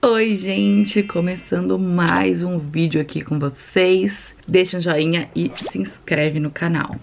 Oi, gente! Começando mais um vídeo aqui com vocês. Deixa um joinha e se inscreve no canal.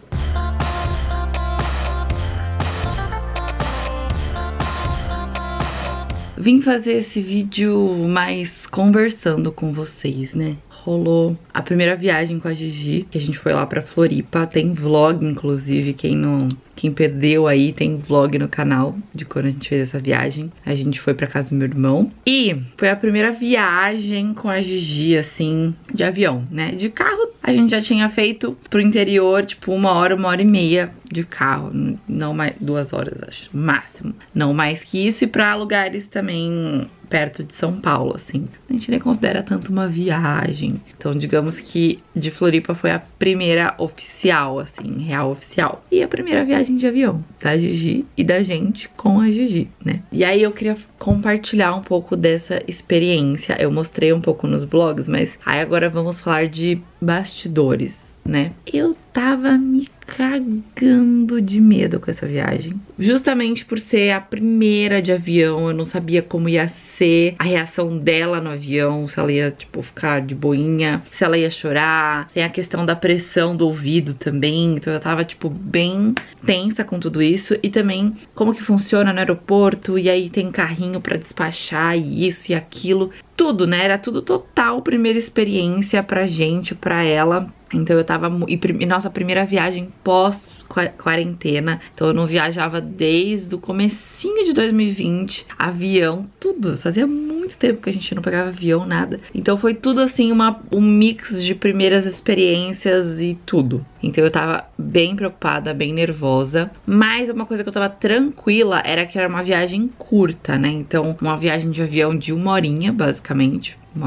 Vim fazer esse vídeo mais conversando com vocês, né? Rolou a primeira viagem com a Gigi, que a gente foi lá pra Floripa. Tem vlog, inclusive, quem perdeu aí, tem vlog no canal de quando a gente fez essa viagem. A gente foi pra casa do meu irmão. E foi a primeira viagem com a Gigi, assim, de avião, né? De carro, a gente já tinha feito pro interior, tipo, 1 hora e meia de carro. Não mais, 2 horas, acho, máximo. Não mais que isso. E pra lugares também perto de São Paulo, assim. A gente nem considera tanto uma viagem. Então, digamos que de Floripa foi a primeira oficial, assim, real oficial. E a primeira viagem de avião da Gigi e da gente com a Gigi, né? E aí eu queria compartilhar um pouco dessa experiência. Eu mostrei um pouco nos vlogs, mas aí agora vamos falar de bastidores, né? Eu tava me cagando de medo com essa viagem. Justamente por ser a primeira de avião, eu não sabia como ia ser a reação dela no avião, se ela ia, tipo, ficar de boinha, se ela ia chorar. Tem a questão da pressão do ouvido também, então eu tava, tipo, bem tensa com tudo isso. E também como que funciona no aeroporto, e aí tem carrinho pra despachar, e isso e aquilo. Tudo, né? Era tudo total primeira experiência pra gente, pra ela. Então eu tava... E nossa primeira viagem pós-quarentena. Então eu não viajava desde o comecinho de 2020. Avião, tudo. Fazia muito tempo que a gente não pegava avião, nada. Então foi tudo assim, um mix de primeiras experiências e tudo. Então eu tava bem preocupada, bem nervosa. Mas uma coisa que eu tava tranquila era que era uma viagem curta, né? Então uma viagem de avião de 1 horinha, basicamente. 1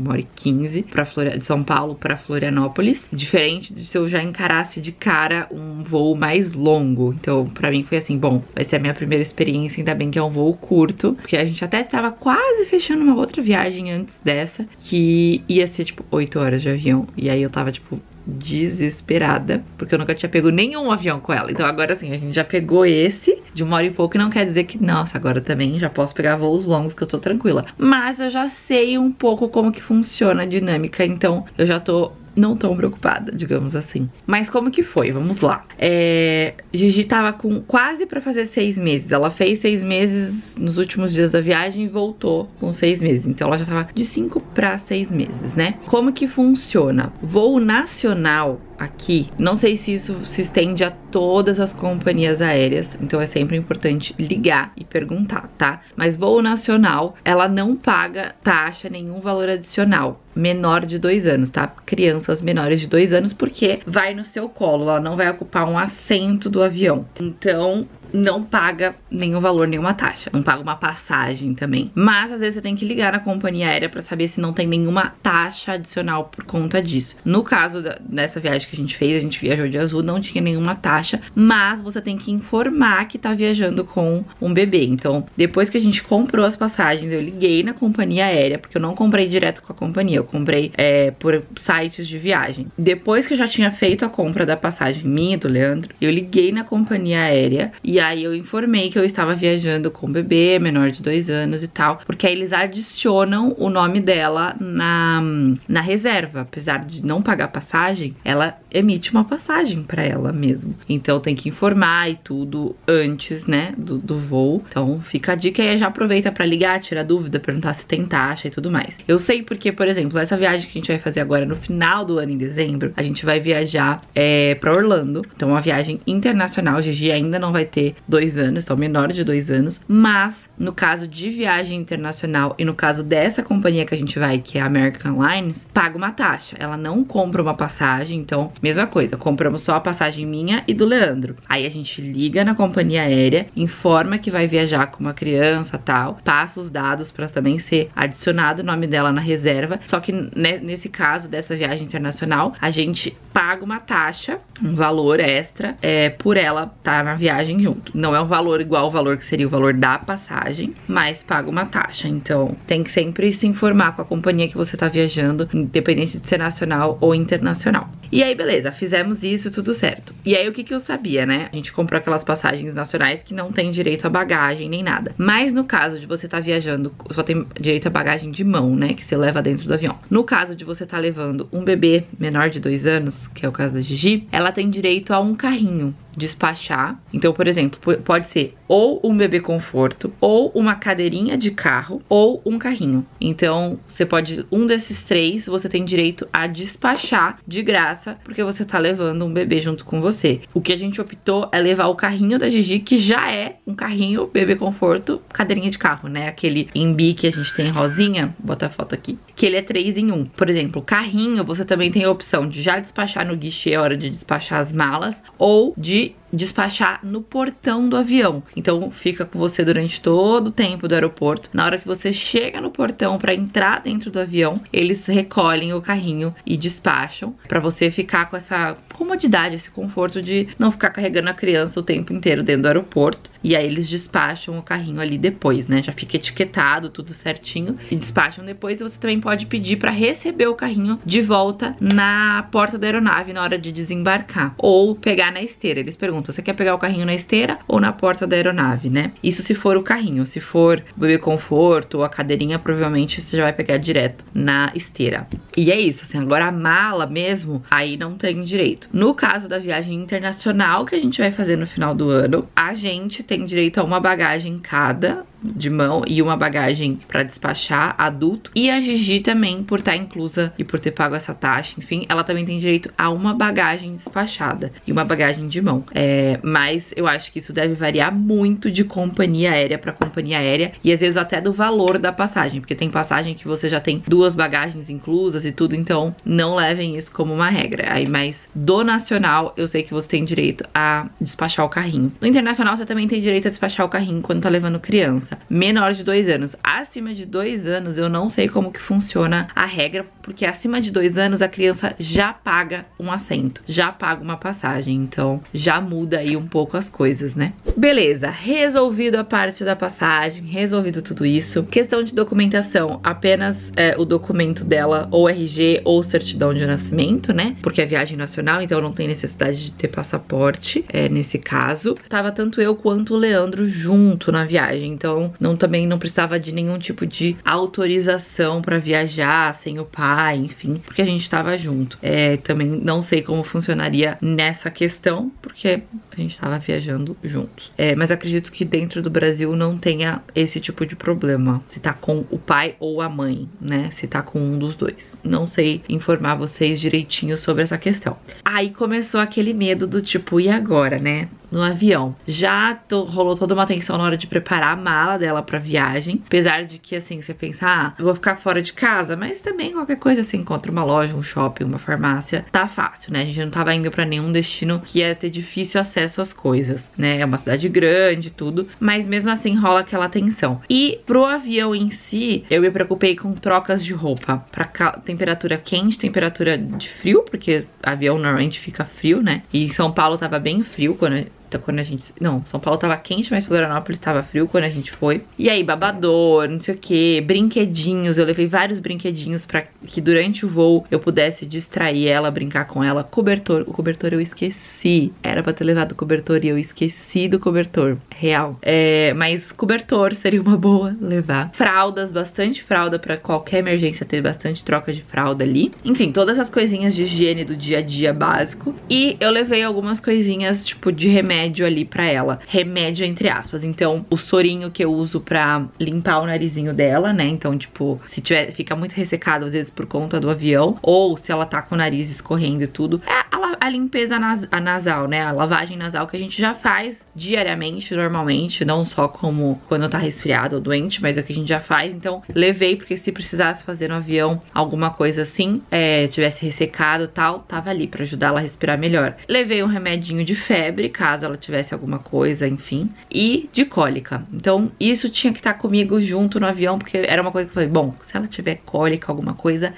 hora e 15 de São Paulo pra Florianópolis. Diferente de se eu já encarasse de cara um voo mais longo. Então pra mim foi assim, bom, vai ser a minha primeira experiência, ainda bem que é um voo curto, porque a gente até tava quase fechando uma outra viagem antes dessa, que ia ser tipo 8 horas de avião. E aí eu tava tipo desesperada, porque eu nunca tinha pego nenhum avião com ela. Então agora assim, a gente já pegou esse de 1 hora e pouco, e não quer dizer que, nossa, agora também já posso pegar voos longos, que eu tô tranquila. Mas eu já sei um pouco como que funciona a dinâmica, então eu já tô não tão preocupada, digamos assim. Mas como que foi? Vamos lá. Gigi tava com quase pra fazer 6 meses. Ela fez 6 meses nos últimos dias da viagem e voltou com 6 meses. Então ela já tava de 5 pra 6 meses, né? Como que funciona? Voo nacional aqui, não sei se isso se estende a todas as companhias aéreas, então é sempre importante ligar e perguntar, tá? Mas voo nacional, ela não paga taxa, nenhum valor adicional menor de 2 anos, tá? Crianças menores de 2 anos, porque vai no seu colo, ela não vai ocupar um assento do avião. Então não paga nenhum valor, nenhuma taxa. Não paga uma passagem também. Mas às vezes você tem que ligar na companhia aérea pra saber se não tem nenhuma taxa adicional por conta disso. No caso dessa viagem que a gente viajou de azul, não tinha nenhuma taxa, mas você tem que informar que tá viajando com um bebê. Então, depois que a gente comprou as passagens, eu liguei na companhia aérea, porque eu não comprei direto com a companhia, eu comprei por sites de viagem. Depois que eu já tinha feito a compra da passagem minha e do Leandro, eu liguei na companhia aérea e aí eu informei que eu estava viajando com o bebê menor de 2 anos e tal, porque aí eles adicionam o nome dela na reserva. Apesar de não pagar passagem, ela emite uma passagem pra ela mesmo. Então tem que informar e tudo antes, né, do voo. Então fica a dica aí, já aproveita pra ligar, tirar dúvida, perguntar se tem taxa e tudo mais. Eu sei porque, por exemplo, essa viagem que a gente vai fazer agora no final do ano, em dezembro, a gente vai viajar pra Orlando. Então uma viagem internacional. Gigi ainda não vai ter 2 anos, então menor de 2 anos, mas no caso de viagem internacional e no caso dessa companhia que a gente vai, que é a American Airlines, paga uma taxa. Ela não compra uma passagem, então mesma coisa, compramos só a passagem minha e do Leandro. Aí a gente liga na companhia aérea, informa que vai viajar com uma criança, tal, passa os dados para também ser adicionado o nome dela na reserva. Só que nesse caso dessa viagem internacional, a gente paga uma taxa, um valor extra, por ela estar na viagem junto. Não é um valor igual ao valor que seria o valor da passagem, mas paga uma taxa. Então tem que sempre se informar com a companhia que você tá viajando, independente de ser nacional ou internacional. E aí, beleza, fizemos isso, tudo certo. E aí, o que eu sabia, né? A gente comprou aquelas passagens nacionais que não tem direito a bagagem nem nada. Mas no caso de você estar viajando, só tem direito a bagagem de mão, né? Que você leva dentro do avião. No caso de você estar levando um bebê menor de 2 anos, que é o caso da Gigi, ela tem direito a um carrinho despachar. Então, por exemplo, pode ser ou um bebê conforto, ou uma cadeirinha de carro, ou um carrinho. Então, você pode, um desses 3, você tem direito a despachar de graça, porque você tá levando um bebê junto com você. O que a gente optou é levar o carrinho da Gigi, que já é um carrinho bebê conforto, cadeirinha de carro, né? Aquele Embi que a gente tem rosinha, bota a foto aqui, que ele é 3 em 1. Por exemplo, o carrinho, você também tem a opção de já despachar no guichê, a hora de despachar as malas, ou de despachar no portão do avião. Então fica com você durante todo o tempo do aeroporto. Na hora que você chega no portão para entrar dentro do avião, eles recolhem o carrinho e despacham, para você ficar com essa comodidade, esse conforto de não ficar carregando a criança o tempo inteiro dentro do aeroporto. E aí eles despacham o carrinho ali depois, né? Já fica etiquetado, tudo certinho, e despacham depois. E você também pode pedir para receber o carrinho de volta na porta da aeronave na hora de desembarcar, ou pegar na esteira. Eles perguntam: você quer pegar o carrinho na esteira ou na porta da aeronave, né? Isso se for o carrinho. Se for o bebê conforto ou a cadeirinha, provavelmente você já vai pegar direto na esteira. E é isso, assim, agora a mala mesmo, aí não tem direito. No caso da viagem internacional que a gente vai fazer no final do ano, a gente tem direito a uma bagagem cada de mão e uma bagagem para despachar adulto, e a Gigi também, por estar inclusa e por ter pago essa taxa, enfim, ela também tem direito a uma bagagem despachada e uma bagagem de mão. Mas eu acho que isso deve variar muito de companhia aérea para companhia aérea, e às vezes até do valor da passagem, porque tem passagem que você já tem 2 bagagens inclusas e tudo, então não levem isso como uma regra. Aí, mas do nacional eu sei que você tem direito a despachar o carrinho. No internacional você também tem direito a despachar o carrinho quando tá levando criança menor de 2 anos. Acima de 2 anos eu não sei como que funciona a regra, porque acima de 2 anos a criança já paga um assento, já paga uma passagem, então já muda aí um pouco as coisas, né? Beleza, resolvido a parte da passagem, resolvido tudo isso. Questão de documentação, apenas o documento dela, ou RG ou certidão de nascimento, né? Porque é viagem nacional, então não tem necessidade de ter passaporte, nesse caso. Tava tanto eu quanto o Leandro junto na viagem, então também não precisava de nenhum tipo de autorização pra viajar sem o pai, enfim, porque a gente tava junto. Também não sei como funcionaria nessa questão, porque a gente tava viajando juntos. Mas acredito que dentro do Brasil não tenha esse tipo de problema, se tá com o pai ou a mãe, né? Se tá com um dos dois. Não sei informar vocês direitinho sobre essa questão. Aí começou aquele medo do tipo, e agora, né? No avião. Já rolou toda uma tensão na hora de preparar a mala dela pra viagem. Apesar de que, assim, você pensa, eu vou ficar fora de casa, mas também qualquer coisa você encontra uma loja, um shopping, uma farmácia. Tá fácil, né? A gente não tava indo pra nenhum destino que ia ter difícil acesso às coisas, né? É uma cidade grande e tudo, mas mesmo assim rola aquela tensão. E pro avião em si, eu me preocupei com trocas de roupa. Pra temperatura quente, temperatura de frio, porque avião normalmente fica frio, né? E em São Paulo tava bem frio quando a gente... Não, São Paulo tava quente, mas Florianópolis tava frio quando a gente foi. E aí, babador, não sei o que, brinquedinhos. Eu levei vários brinquedinhos pra que durante o voo eu pudesse distrair ela, brincar com ela. Cobertor. O cobertor eu esqueci. Era pra ter levado o cobertor e eu esqueci do cobertor. Real. Mas cobertor seria uma boa levar. Fraldas, bastante fralda pra qualquer emergência, ter bastante troca de fralda ali. Enfim, todas as coisinhas de higiene do dia a dia básico. E eu levei algumas coisinhas, tipo, de remédio ali pra ela. Remédio entre aspas. Então, o sorinho que eu uso pra limpar o narizinho dela, né? Então, tipo, se fica muito ressecado, às vezes por conta do avião, ou se ela tá com o nariz escorrendo e tudo, a limpeza nasal, né? A lavagem nasal que a gente já faz diariamente, normalmente, não só como quando tá resfriado ou doente, mas é o que a gente já faz. Então, levei, porque se precisasse fazer no avião alguma coisa assim, tivesse ressecado e tal, tava ali pra ajudar ela a respirar melhor. Levei um remedinho de febre, caso ela tivesse alguma coisa, enfim, e de cólica. Então, isso tinha que estar comigo junto no avião, porque era uma coisa que eu falei, bom, se ela tiver cólica, alguma coisa,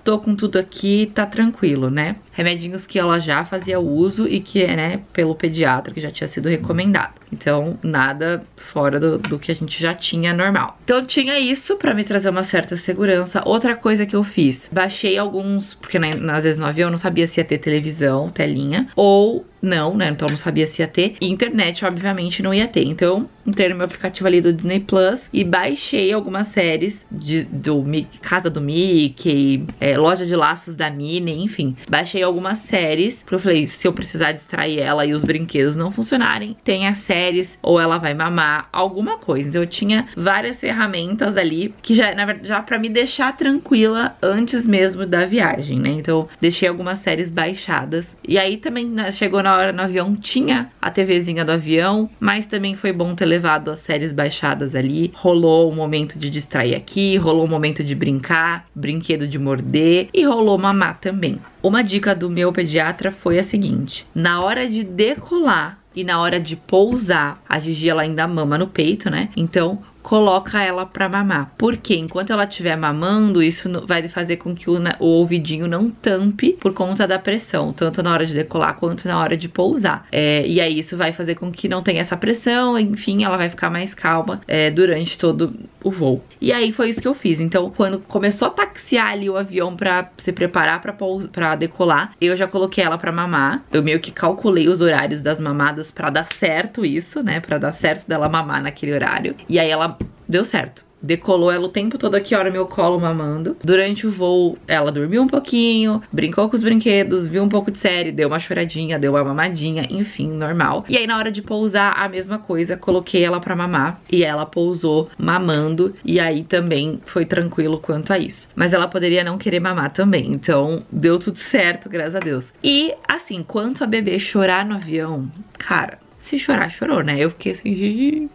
tô com tudo aqui, tá tranquilo, né? remedinhos que ela já fazia uso e que, né, pelo pediatra que já tinha sido recomendado. Então, nada fora do que a gente já tinha normal. Então, tinha isso pra me trazer uma certa segurança. Outra coisa que eu fiz, baixei alguns, porque né, às vezes no avião eu não sabia se ia ter televisão, telinha, ou não, né? Então eu não sabia se ia ter. E internet, obviamente, não ia ter. Então, entrei no meu aplicativo ali do Disney Plus e baixei algumas séries do Casa do Mickey, Loja de Laços da Minnie, enfim. Baixei algumas séries, porque eu falei, se eu precisar distrair ela e os brinquedos não funcionarem, tem as séries, ou ela vai mamar, alguma coisa. Então eu tinha várias ferramentas ali, que já, na verdade, já pra me deixar tranquila antes mesmo da viagem, né? Então, deixei algumas séries baixadas. E aí também, né, chegou na hora no avião, tinha a TVzinha do avião, mas também foi bom ter levado as séries baixadas ali. Rolou um momento de distrair aqui, rolou um momento de brincar, brinquedo de morder e rolou mamar também. Uma dica do meu pediatra foi a seguinte: na hora de decolar e na hora de pousar, a Gigi ela ainda mama no peito, né? Então coloca ela pra mamar. Porque enquanto ela estiver mamando, isso vai fazer com que o ouvidinho não tampe por conta da pressão, tanto na hora de decolar quanto na hora de pousar. E aí isso vai fazer com que não tenha essa pressão, enfim, ela vai ficar mais calma durante todo o voo. E aí foi isso que eu fiz. Então, quando começou a taxiar ali o avião pra se preparar pra decolar, eu já coloquei ela pra mamar. Eu meio que calculei os horários das mamadas pra dar certo isso, né? Pra dar certo dela mamar naquele horário. E aí ela deu certo. Decolou ela o tempo todo aqui, ó, no meu colo mamando. Durante o voo, ela dormiu um pouquinho, brincou com os brinquedos, viu um pouco de série, deu uma choradinha, deu uma mamadinha, enfim, normal. E aí na hora de pousar, a mesma coisa, coloquei ela pra mamar e ela pousou mamando. E aí também foi tranquilo quanto a isso. Mas ela poderia não querer mamar também, então deu tudo certo, graças a Deus. E assim, quanto a bebê chorar no avião, cara, se chorar, chorou, né? Eu fiquei assim, Gigi.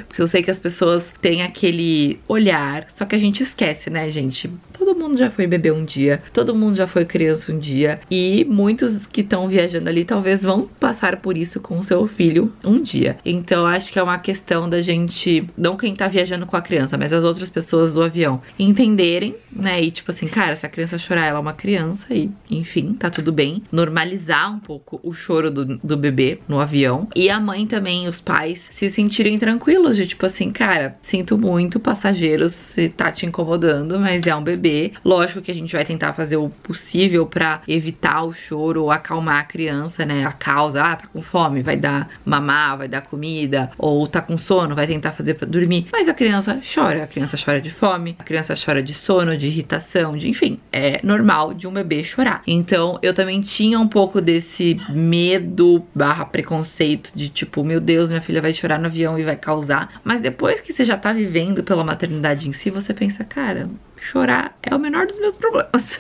Porque eu sei que as pessoas têm aquele olhar, só que a gente esquece, né, gente? Todo mundo já foi bebê um dia, todo mundo já foi criança um dia, e muitos que estão viajando ali talvez vão passar por isso com o seu filho um dia. Então acho que é uma questão da gente, não quem tá viajando com a criança, mas as outras pessoas do avião, entenderem, né, e tipo assim, cara, se a criança chorar, ela é uma criança e, enfim, tá tudo bem. Normalizar um pouco o choro do bebê no avião. E a mãe também, os pais, se sentirem tranquilos de tipo assim, cara, sinto muito, passageiros, se tá te incomodando, mas é um bebê. Lógico que a gente vai tentar fazer o possível pra evitar o choro ou acalmar a criança, né? A causa, tá com fome, vai dar mamar, vai dar comida, ou tá com sono, vai tentar fazer pra dormir. Mas a criança chora de fome, a criança chora de sono, de irritação, de enfim, é normal de um bebê chorar. Então eu também tinha um pouco desse medo / preconceito de tipo, meu Deus, minha filha vai chorar no avião e vai causar. Mas depois que você já tá vivendo pela maternidade em si, você pensa, cara, chorar é o menor dos meus problemas.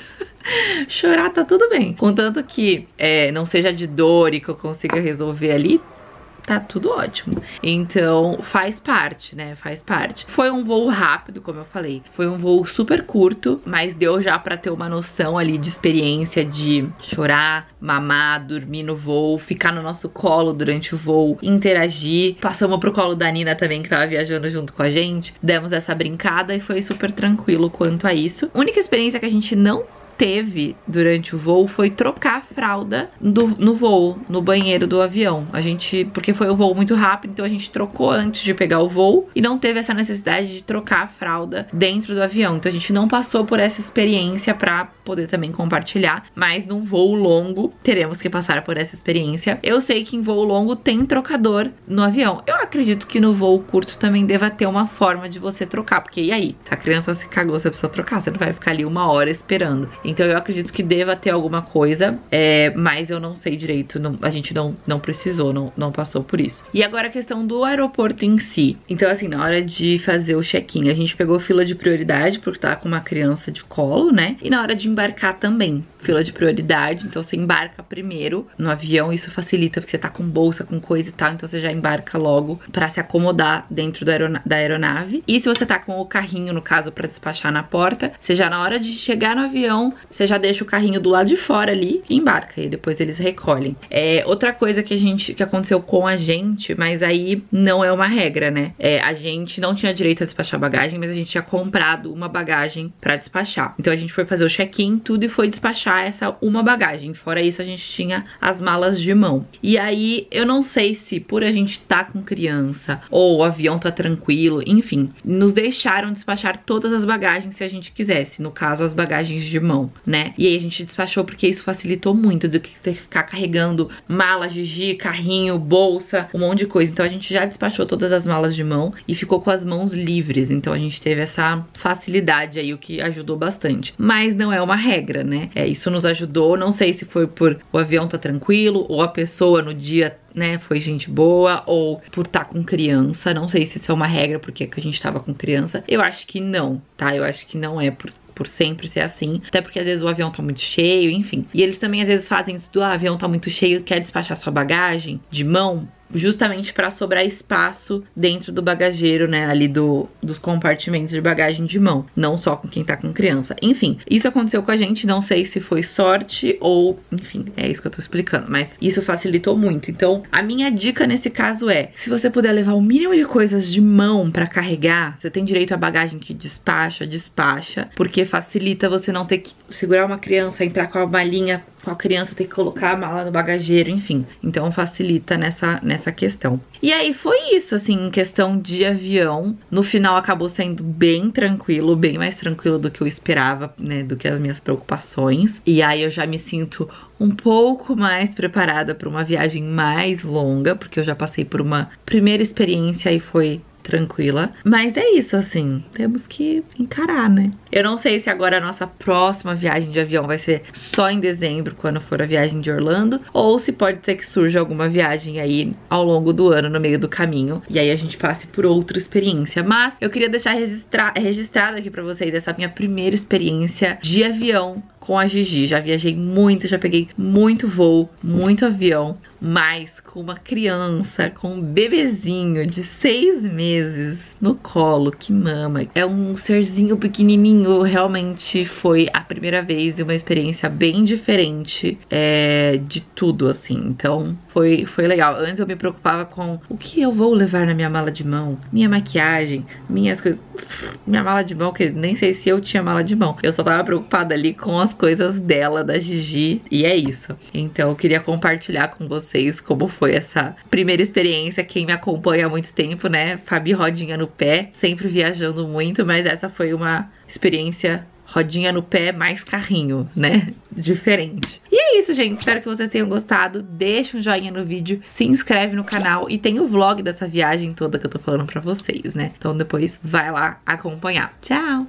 Chorar tá tudo bem. Contanto que não seja de dor e que eu consiga resolver ali, tá tudo ótimo. Então faz parte, né? Faz parte. Foi um voo rápido, como eu falei. Foi um voo super curto, mas deu já pra ter uma noção ali de experiência de chorar, mamar, dormir no voo, ficar no nosso colo durante o voo, interagir. Passamos pro colo da Nina também, que tava viajando junto com a gente. Demos essa brincada e foi super tranquilo quanto a isso. A única experiência que a gente não teve durante o voo foi trocar a fralda no voo, no banheiro do avião. Porque foi um voo muito rápido, então a gente trocou antes de pegar o voo e não teve essa necessidade de trocar a fralda dentro do avião. Então a gente não passou por essa experiência pra poder também compartilhar, mas num voo longo teremos que passar por essa experiência. Eu sei que em voo longo tem trocador no avião. Eu acredito que no voo curto também deva ter uma forma de você trocar, porque e aí? Se a criança se cagou, você precisa trocar, você não vai ficar ali 1 hora esperando. Então eu acredito que deva ter alguma coisa, mas eu não sei direito, a gente não precisou, não passou por isso. E agora a questão do aeroporto em si. Então assim, na hora de fazer o check-in, a gente pegou fila de prioridade, porque tá com uma criança de colo, né? E na hora de embarcar também, fila de prioridade, então você embarca primeiro no avião, isso facilita, porque você tá com bolsa, com coisa e tal, então você já embarca logo pra se acomodar dentro da aeronave. E se você tá com o carrinho, no caso, pra despachar na porta, você já na hora de chegar no avião, você já deixa o carrinho do lado de fora ali e embarca, e depois eles recolhem. Outra coisa que aconteceu com a gente, mas aí não é uma regra, né? A gente não tinha direito a despachar bagagem, mas a gente tinha comprado uma bagagem pra despachar. Então a gente foi fazer o check-in, tudo, e foi despachar essa uma bagagem. Fora isso, a gente tinha as malas de mão. E aí, eu não sei se por a gente tá com criança, ou o avião tá tranquilo, enfim, nos deixaram despachar todas as bagagens se a gente quisesse, no caso, as bagagens de mão, né? E aí a gente despachou porque isso facilitou muito do que ter que ficar carregando mala, Gigi, carrinho, bolsa, um monte de coisa. Então a gente já despachou todas as malas de mão e ficou com as mãos livres. Então a gente teve essa facilidade aí, o que ajudou bastante. Mas não é uma regra, né? Isso nos ajudou, não sei se foi por o avião tá tranquilo, ou a pessoa no dia, né, foi gente boa, ou por estar com criança. Não sei se isso é uma regra porque a gente tava com criança. Eu acho que não, tá? Eu acho que não é por sempre ser assim, até porque às vezes o avião tá muito cheio, enfim. E eles também às vezes fazem isso do avião tá muito cheio, quer despachar sua bagagem de mão, justamente para sobrar espaço dentro do bagageiro, né, ali dos compartimentos de bagagem de mão, não só com quem tá com criança. Enfim, isso aconteceu com a gente, não sei se foi sorte ou, enfim, é isso que eu tô explicando, mas isso facilitou muito. Então, a minha dica nesse caso é, se você puder levar o mínimo de coisas de mão para carregar, você tem direito à bagagem que despacha, porque facilita você não ter que segurar uma criança, entrar com a malinha com a criança, ter que colocar a mala no bagageiro, enfim. Então facilita nessa questão. E aí foi isso, assim, em questão de avião. No final acabou sendo bem tranquilo, bem mais tranquilo do que eu esperava, né, do que as minhas preocupações. E aí eu já me sinto um pouco mais preparada para uma viagem mais longa, porque eu já passei por uma primeira experiência e foi tranquila. Mas é isso, assim, temos que encarar, né? Eu não sei se agora a nossa próxima viagem de avião vai ser só em dezembro, quando for a viagem de Orlando, ou se pode ser que surja alguma viagem aí ao longo do ano, no meio do caminho, e aí a gente passe por outra experiência. Mas eu queria deixar registrado aqui pra vocês essa minha primeira experiência de avião com a Gigi. Já viajei muito, já peguei muito voo, muito avião, mas com uma criança, com um bebezinho de 6 meses no colo, que mama. É um serzinho pequenininho, realmente foi a primeira vez e uma experiência bem diferente de tudo, assim. Então foi legal. Antes eu me preocupava com o que eu vou levar na minha mala de mão, minha maquiagem, minhas coisas. Minha mala de mão, que nem sei se eu tinha mala de mão. Eu só tava preocupada ali com as coisas dela, da Gigi, e é isso. Então eu queria compartilhar com vocês como foi essa primeira experiência. Quem me acompanha há muito tempo, né, Fabi rodinha no pé, sempre viajando muito, mas essa foi uma experiência rodinha no pé mais carrinho, né, diferente. E é isso, gente, espero que vocês tenham gostado. Deixa um joinha no vídeo, se inscreve no canal e tem o vlog dessa viagem toda que eu tô falando pra vocês, né. Então depois vai lá acompanhar. Tchau!